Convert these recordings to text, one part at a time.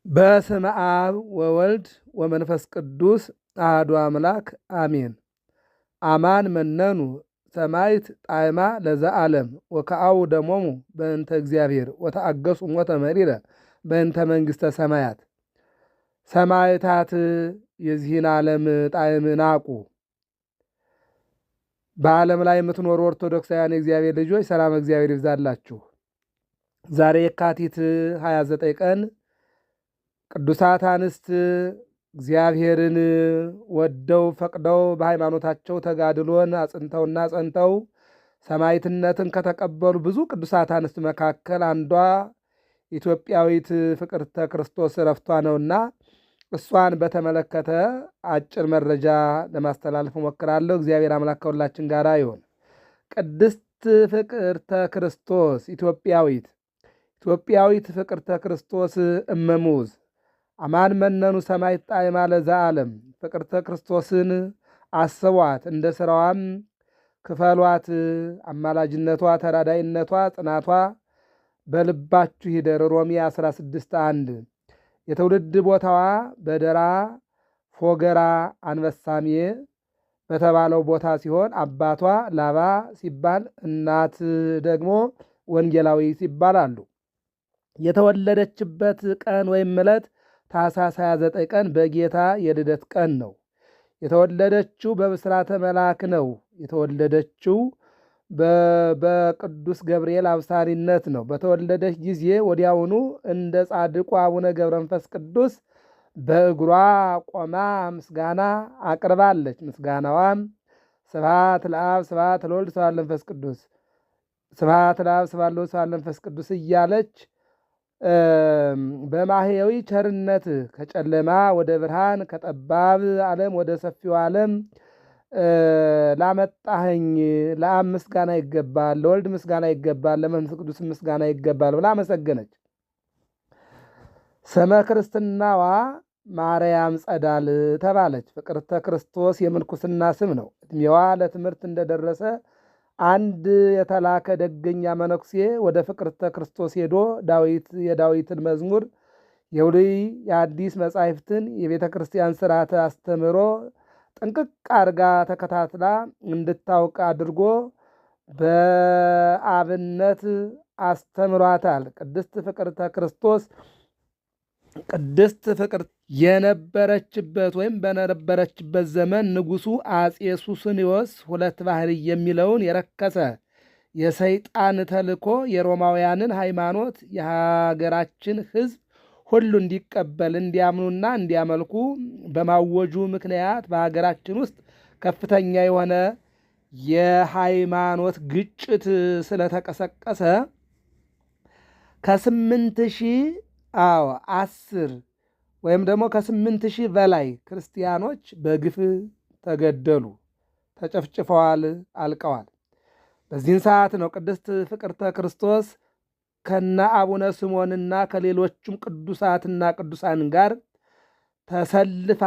በስመ አብ ወወልድ ወመንፈስ ቅዱስ አሐዱ አምላክ አሜን። አማን መነኑ ሰማይት ጣዕማ ለዘዓለም ወከአው ደሞሙ በእንተ እግዚአብሔር ወተአገሱ ሞተ መሪረ በእንተ መንግሥተ ሰማያት። ሰማዕታት የዚህን ዓለም ጣዕም ናቁ። በዓለም ላይ የምትኖሩ ኦርቶዶክሳውያን የእግዚአብሔር ልጆች ሰላም እግዚአብሔር ይብዛላችሁ። ዛሬ የካቲት 29 ቀን ቅዱሳት አንስት እግዚአብሔርን ወደው ፈቅደው በሃይማኖታቸው ተጋድሎን አጽንተውና ጸንተው ሰማዕትነትን ከተቀበሉ ብዙ ቅዱሳት አንስት መካከል አንዷ ኢትዮጵያዊት ፍቅርተ ክርስቶስ ዕረፍቷ ነውና እሷን በተመለከተ አጭር መረጃ ለማስተላለፍ እሞክራለሁ። እግዚአብሔር አምላክ ከሁላችን ጋር ይሁን። ቅድስት ፍቅርተ ክርስቶስ ኢትዮጵያዊት ፍቅርተ ክርስቶስ እመሙዝ አማን መነኑ ሰማዕት ጣዕማ ለዘዓለም። ፍቅርተ ክርስቶስን አስቧት፣ እንደ ሥራዋም ክፈሏት። አማላጅነቷ፣ ተራዳይነቷ፣ ጽናቷ በልባችሁ ይደር። ሮሜ 16:1 የትውልድ ቦታዋ በደራ ፎገራ አንበሳሜ በተባለው ቦታ ሲሆን አባቷ ላባ ሲባል እናት ደግሞ ወንጌላዊ ሲባላሉ። የተወለደችበት ቀን ወይም ዕለት ታኅሳስ 29 ቀን በጌታ የልደት ቀን ነው። የተወለደችው በብስራተ መልአክ ነው። የተወለደችው በቅዱስ ገብርኤል አብሳሪነት ነው። በተወለደች ጊዜ ወዲያውኑ እንደ ጻድቁ አቡነ ገብረ መንፈስ ቅዱስ በእግሯ ቆማ ምስጋና አቅርባለች። ምስጋናዋም ስብሐት ለአብ ስብሐት ለወልድ ስብሐት ለመንፈስ ቅዱስ፣ ስብሐት ለአብ ስብሐት ለወልድ ስብሐት ለመንፈስ ቅዱስ እያለች በማህያዊ ቸርነት ከጨለማ ወደ ብርሃን ከጠባብ ዓለም ወደ ሰፊው ዓለም ላመጣኸኝ ለአብ ምስጋና ይገባል፣ ለወልድ ምስጋና ይገባል፣ ለመንፈስ ቅዱስ ምስጋና ይገባል ብላ አመሰገነች። ስመ ክርስትናዋ ማርያም ጸዳል ተባለች። ፍቅርተ ክርስቶስ የምንኩስና ስም ነው። ዕድሜዋ ለትምህርት እንደደረሰ አንድ የተላከ ደገኛ መነኩሴ ወደ ፍቅርተ ክርስቶስ ሄዶ የዳዊትን መዝሙር የብሉይ የአዲስ መጻሕፍትን የቤተ ክርስቲያን ስርዓተ አስተምሮ ጥንቅቅ አርጋ ተከታትላ እንድታውቅ አድርጎ በአብነት አስተምሯታል። ቅድስት ፍቅር የነበረችበት ወይም በነበረችበት ዘመን ንጉሡ አጼ ሱስንዮስ ሁለት ባህሪ የሚለውን የረከሰ የሰይጣን ተልኮ የሮማውያንን ሃይማኖት የሀገራችን ሕዝብ ሁሉ እንዲቀበል እንዲያምኑና እንዲያመልኩ በማወጁ ምክንያት በሀገራችን ውስጥ ከፍተኛ የሆነ የሃይማኖት ግጭት ስለተቀሰቀሰ ከ8,010 ወይም ደግሞ ከ8,000 በላይ ክርስቲያኖች በግፍ ተገደሉ፣ ተጨፍጭፈዋል፣ አልቀዋል። በዚህን ሰዓት ነው ቅድስት ፍቅርተ ክርስቶስ ከነ አቡነ ስምዖንና ከሌሎችም ቅዱሳትና ቅዱሳን ጋር ተሰልፋ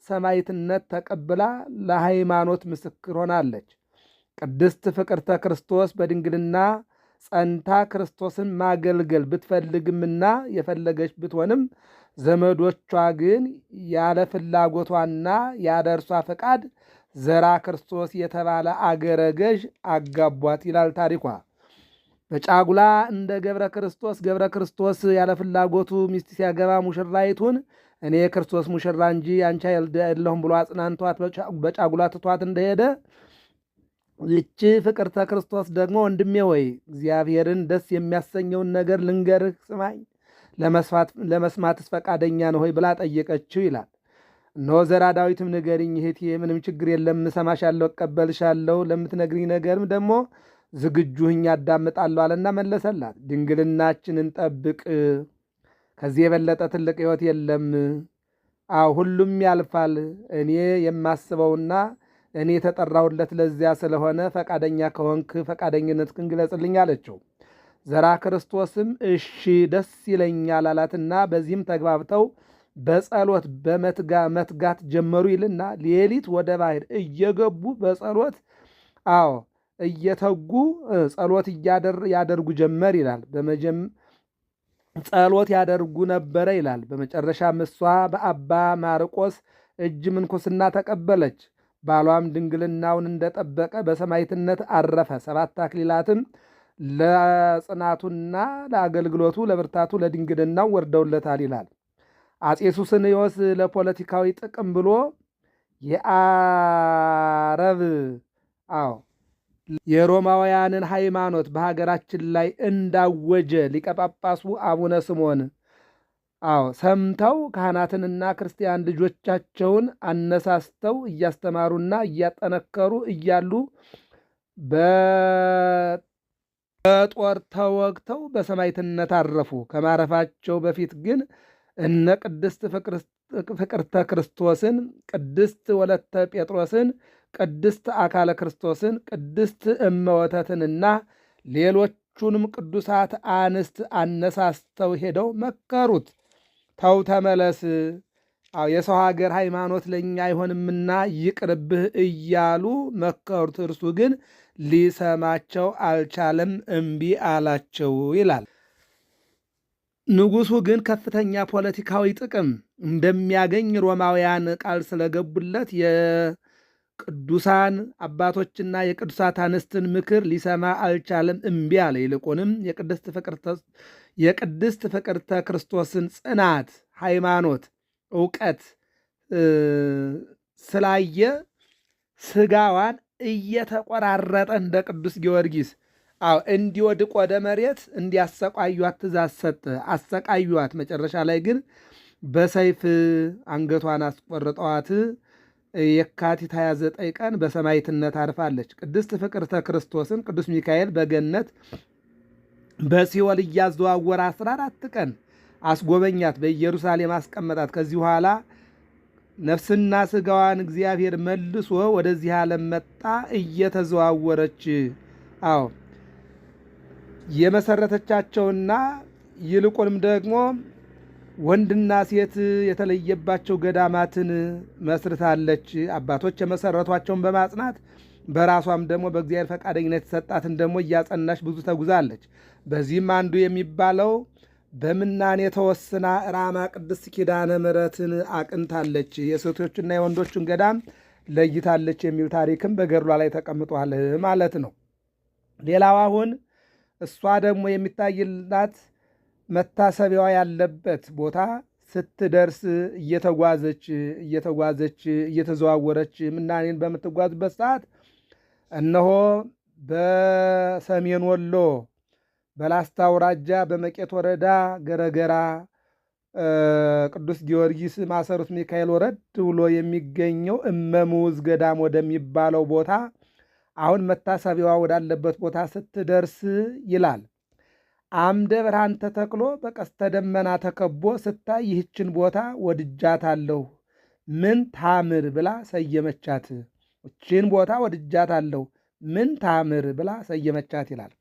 ሰማዕትነት ተቀብላ ለሃይማኖት ምስክር ሆናለች። ቅድስት ፍቅርተ ክርስቶስ በድንግልና ጸንታ ክርስቶስን ማገልገል ብትፈልግምና የፈለገች ብትሆንም ዘመዶቿ ግን ያለ ፍላጎቷና ያለ እርሷ ፈቃድ ዘራ ክርስቶስ የተባለ አገረ ገዥ አጋቧት ይላል ታሪኳ። በጫጉላ እንደ ገብረ ክርስቶስ ያለ ፍላጎቱ ሚስት ሲያገባ ሙሽራይቱን እኔ ክርስቶስ ሙሽራ እንጂ አንቺ የለሁም ብሎ አጽናንቷት በጫጉላ ትቷት እንደሄደ ይቺ ፍቅርተ ክርስቶስ ደግሞ ወንድሜ ወይ እግዚአብሔርን ደስ የሚያሰኘውን ነገር ልንገርህ ስማኝ፣ ለመስማትስ ፈቃደኛ ነው ሆይ ብላ ጠየቀችው ይላል። እነሆ ዘራ ዳዊትም ንገሪኝ እህቴ፣ ምንም ችግር የለም፣ እሰማሻለሁ፣ እቀበልሻለሁ፣ ለምትነግሪኝ ነገርም ደግሞ ዝግጁህኝ አዳምጣለሁ አለና መለሰላት። ድንግልናችንን ጠብቅ፣ ከዚህ የበለጠ ትልቅ ሕይወት የለም። ሁሉም ያልፋል። እኔ የማስበውና እኔ የተጠራሁለት ለዚያ ስለሆነ ፈቃደኛ ከሆንክ ፈቃደኝነትህን ግለጽልኝ አለችው። ዘራ ክርስቶስም እሺ ደስ ይለኛል አላትና በዚህም ተግባብተው በጸሎት መትጋት ጀመሩ ይልና ሌሊት ወደ ባሕር እየገቡ በጸሎት እየተጉ ጸሎት ያደርጉ ጀመር ይላል። ጸሎት ያደርጉ ነበረ ይላል። በመጨረሻም እሷ በአባ ማርቆስ እጅ ምንኩስና ተቀበለች። ባሏም ድንግልናውን እንደጠበቀ በሰማዕትነት አረፈ። 7 አክሊላትም ለጽናቱና ለአገልግሎቱ ለብርታቱ ለድንግልናው ወርደውለታል ይላል። አፄ ሱስንዮስ ለፖለቲካዊ ጥቅም ብሎ የአረብ የሮማውያንን ሃይማኖት በሀገራችን ላይ እንዳወጀ ሊቀ ጳጳሱ አቡነ ስምዖን ሰምተው ካህናትንና ክርስቲያን ልጆቻቸውን አነሳስተው እያስተማሩና እያጠነከሩ እያሉ በጦር ተወግተው በሰማዕትነት አረፉ። ከማረፋቸው በፊት ግን እነ ቅድስት ፍቅርተ ክርስቶስን፣ ቅድስት ወለተ ጴጥሮስን፣ ቅድስት አካለ ክርስቶስን፣ ቅድስት እመወተትንና ሌሎቹንም ቅዱሳት አንስት አነሳስተው ሄደው መከሩት። ተው ተመለስ፣ የሰው ሀገር ሃይማኖት ለእኛ አይሆንምና ይቅርብህ እያሉ መከሩት። እርሱ ግን ሊሰማቸው አልቻለም፣ እምቢ አላቸው ይላል። ንጉሡ ግን ከፍተኛ ፖለቲካዊ ጥቅም እንደሚያገኝ ሮማውያን ቃል ስለገቡለት የቅዱሳን አባቶችና የቅዱሳት አንስትን ምክር ሊሰማ አልቻለም፣ እምቢ አለ። ይልቁንም የቅድስት ፍቅርተ ክርስቶስን ጽናት፣ ሃይማኖት፣ ዕውቀት ስላየ ስጋዋን እየተቆራረጠ እንደ ቅዱስ ጊዮርጊስ እንዲወድቅ ወደ መሬት እንዲያሰቃዩት ትእዛዝ ሰጠ። አሰቃዩት። መጨረሻ ላይ ግን በሰይፍ አንገቷን አስቆርጠዋት የካቲት 29 ቀን በሰማዕትነት አርፋለች። ቅድስት ፍቅርተ ክርስቶስን ቅዱስ ሚካኤል በገነት በሲኦል እያዘዋወረ 14 ቀን አስጎበኛት፣ በኢየሩሳሌም አስቀመጣት። ከዚህ በኋላ ነፍስና ስጋዋን እግዚአብሔር መልሶ ወደዚህ ዓለም መጣ። እየተዘዋወረች የመሰረተቻቸውና ይልቁንም ደግሞ ወንድና ሴት የተለየባቸው ገዳማትን መስርታለች። አባቶች የመሰረቷቸውን በማጽናት በራሷም ደግሞ በእግዚአብሔር ፈቃደኝነት የተሰጣትን ደግሞ እያጸናች ብዙ ተጉዛለች። በዚህም አንዱ የሚባለው በምናኔ የተወስና ራማ ቅድስት ኪዳነ ምሕረትን አቅንታለች። የሴቶችና የወንዶችን ገዳም ለይታለች የሚል ታሪክም በገድሏ ላይ ተቀምጧል ማለት ነው። ሌላው አሁን እሷ ደግሞ የሚታይላት መታሰቢያዋ ያለበት ቦታ ስትደርስ እየተዘዋወረች ምናኔን በምትጓዝበት ሰዓት እነሆ በሰሜን ወሎ በላስታ አውራጃ በመቄት ወረዳ ገረገራ ቅዱስ ጊዮርጊስ ማሰሩት ሚካኤል ወረድ ብሎ የሚገኘው እመምዑዝ ገዳም ወደሚባለው ቦታ አሁን መታሰቢያዋ ወዳለበት ቦታ ስትደርስ ይላል አምደ ብርሃን ተተክሎ በቀስተ ደመና ተከቦ ስታይ ይህችን ቦታ ወድጃታለሁ፣ ምን ታምር ብላ ሰየመቻት። ይህችን ቦታ ወድጃታለሁ፣ ምን ታምር ብላ ሰየመቻት ይላል።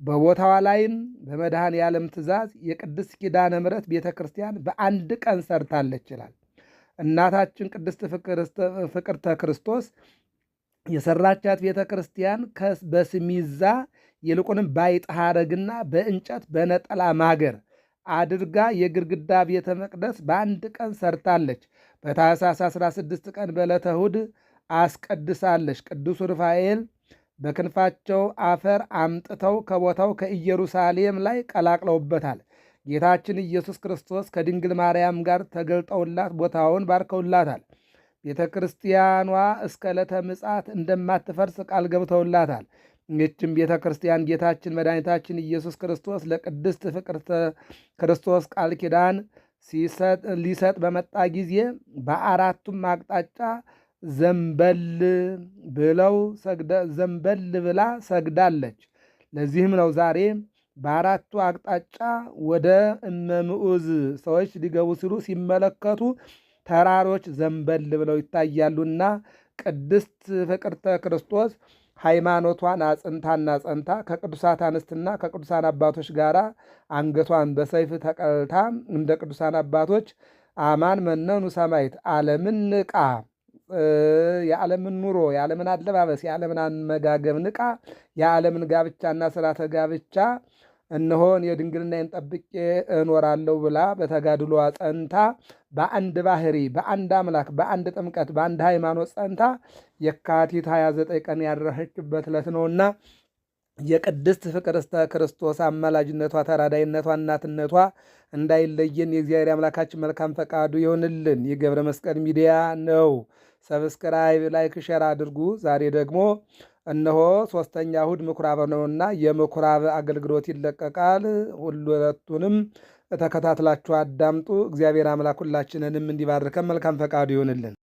በቦታዋ ላይም በመድኃኔ ዓለም ትእዛዝ የቅድስት ኪዳነ ምሕረት ቤተ ክርስቲያን በአንድ ቀን ሰርታለች ይላል። እናታችን ቅድስት ፍቅርተ ክርስቶስ የሰራቻት ቤተ ክርስቲያን በስሚዛ ይልቁንም ባይጥ ሐረግና በእንጨት በነጠላ ማገር አድርጋ የግድግዳ ቤተ መቅደስ በአንድ ቀን ሰርታለች። በታኅሳስ 16 ቀን በዕለተ እሑድ አስቀድሳለች። ቅዱስ ሩፋኤል በክንፋቸው አፈር አምጥተው ከቦታው ከኢየሩሳሌም ላይ ቀላቅለውበታል። ጌታችን ኢየሱስ ክርስቶስ ከድንግል ማርያም ጋር ተገልጠውላት ቦታውን ባርከውላታል። ቤተ ክርስቲያኗ እስከ ዕለተ ምጽአት እንደማትፈርስ ቃል ገብተውላታል። ይህችም ቤተ ክርስቲያን ጌታችን መድኃኒታችን ኢየሱስ ክርስቶስ ለቅድስት ፍቅርተ ክርስቶስ ቃል ኪዳን ሊሰጥ በመጣ ጊዜ በአራቱም አቅጣጫ ዘንበል ብላ ሰግዳለች። ለዚህም ነው ዛሬ በአራቱ አቅጣጫ ወደ እመምዑዝ ሰዎች ሊገቡ ሲሉ ሲመለከቱ ተራሮች ዘንበል ብለው ይታያሉና ቅድስት ፍቅርተ ክርስቶስ ሃይማኖቷን አጽንታና ጸንታ ከቅዱሳት አንስትና ከቅዱሳን አባቶች ጋር አንገቷን በሰይፍ ተቀልታ እንደ ቅዱሳን አባቶች አማን መነኑ ሰማዕት ዓለምን ንቃ፣ የዓለምን ኑሮ፣ የዓለምን አለባበስ፣ የዓለምን አመጋገብ ንቃ፣ የዓለምን ጋብቻና ስርዓተ ጋብቻ እነሆን የድንግልናዬን ጠብቄ እኖራለሁ ብላ በተጋድሏ ጸንታ በአንድ ባህሪ፣ በአንድ አምላክ፣ በአንድ ጥምቀት፣ በአንድ ሃይማኖት ጸንታ የካቲት 29 ቀን ያረፈችበት ዕለት ነውና የቅድስት ፍቅርተ ክርስቶስ አማላጅነቷ፣ ተራዳይነቷ፣ እናትነቷ እንዳይለየን የእግዚአብሔር አምላካችን መልካም ፈቃዱ ይሆንልን። የገብረ መስቀል ሚዲያ ነው። ሰብስክራይብ፣ ላይክ፣ ሼር አድርጉ። ዛሬ ደግሞ እነሆ ሦስተኛ እሑድ ምኩራብ ነውና የምኩራብ አገልግሎት ይለቀቃል። ሁለቱንም ተከታትላችሁ አዳምጡ። እግዚአብሔር አምላክ ሁላችንንም እንዲባርከን መልካም ፈቃዱ ይሆንልን።